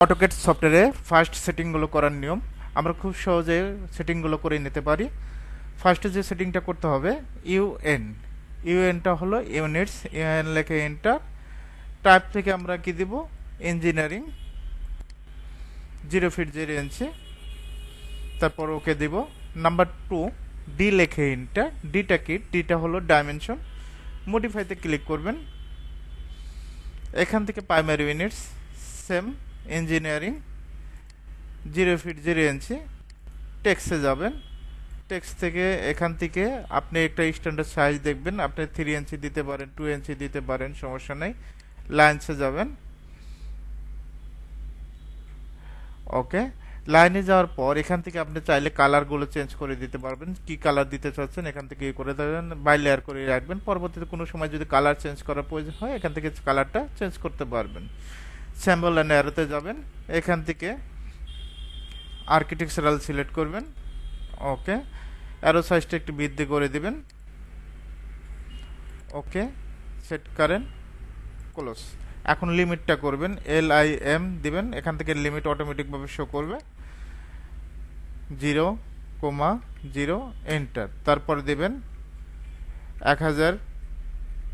AutoCAD সফটওয়্যারে first সেটিংগুলো করার নিয়ম আমরা খুব সহজে সেটিংগুলো করে নিতে পারি। ফার্স্টে যে সেটিংটা করতে হবে ইউএনটা হলো ইউনিটস, ইউএন লেখে এন্টার। টাইপ থেকে আমরা কি দিব, ইঞ্জিনিয়ারিং 0 ফিট 0 ইঞ্চি, তারপর ওকে দিব। নাম্বার 2 ডি লেখে এন্টার। ডিটা কি, ডিটা হলো ডাইমেনশন। মডিফাইতে ক্লিক করবেন। এখান থেকে primary units same engineering 0 feet 0 inch. টেক্সটে যাবেন। টেক্সট থেকে এখান থেকে আপনি একটা স্ট্যান্ডার্ড সাইজ দেখবেন, আপনি 3 ইঞ্চি দিতে পারেন, 2 ইঞ্চি দিতে পারেন, সমস্যা নেই। লাইনসে যাবেন। ওকে, লাইনে যাওয়ার পর এখান থেকে আপনি চাইলে কালারগুলো চেঞ্জ করে দিতে পারবেন। কি কালার দিতে চাচ্ছেন এখান থেকে করে দেবেন, বাই লেয়ার করে রাখবেন। পরবর্তীতে কোনো সময় যদি কালার চেঞ্জ করার প্রয়োজন হয় এখান থেকে কালারটা চেঞ্জ করতে পারবেন। স্যাম্বল অ্যান্ড অ্যারোতে যাবেন। এখান থেকে আর্কিটেকচারাল সিলেক্ট করবেন। ওকে, অ্যারো সাইজটা একটু বৃদ্ধি করে দিবেন। ওকে, সেট করেন, ক্লোজ। এখন লিমিটটা করবেন, LIM দিবেন। এখান থেকে লিমিট অটোমেটিকভাবে শো করবে 0,0 এন্টার। তারপর দিবেন 1000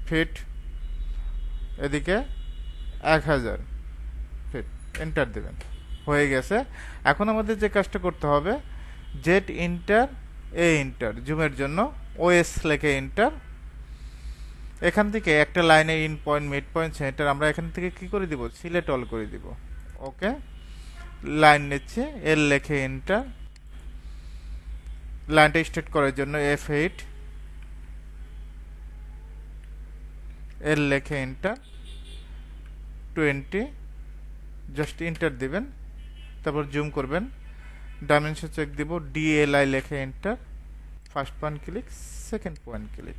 ফিট, এদিকে 1000 ফিট, এন্টার দিবেন। হয়ে গেছে। এখন আমাদের যে কাজটা করতে হবে, জেড ইন্টার এ ইন্টার, জুমের জন্য OS লেখে এন্টার। এখান থেকে একটা লাইনে in point, mid point, centre আমরা এখান থেকে কি করে দিব, সিলেক্ট অল করে দিব। ওকে, লাইন নিচ্ছে, এল লেখে এন্টার। লাইনটা স্ট্রেট করার জন্য F8, এল লেখে এন্টার। 20, জাস্ট এন্টার দিবেন। তারপর জুম করবেন, ডাইমেনশন চেক দিব, DLI লেখে enter. First point click, second point click.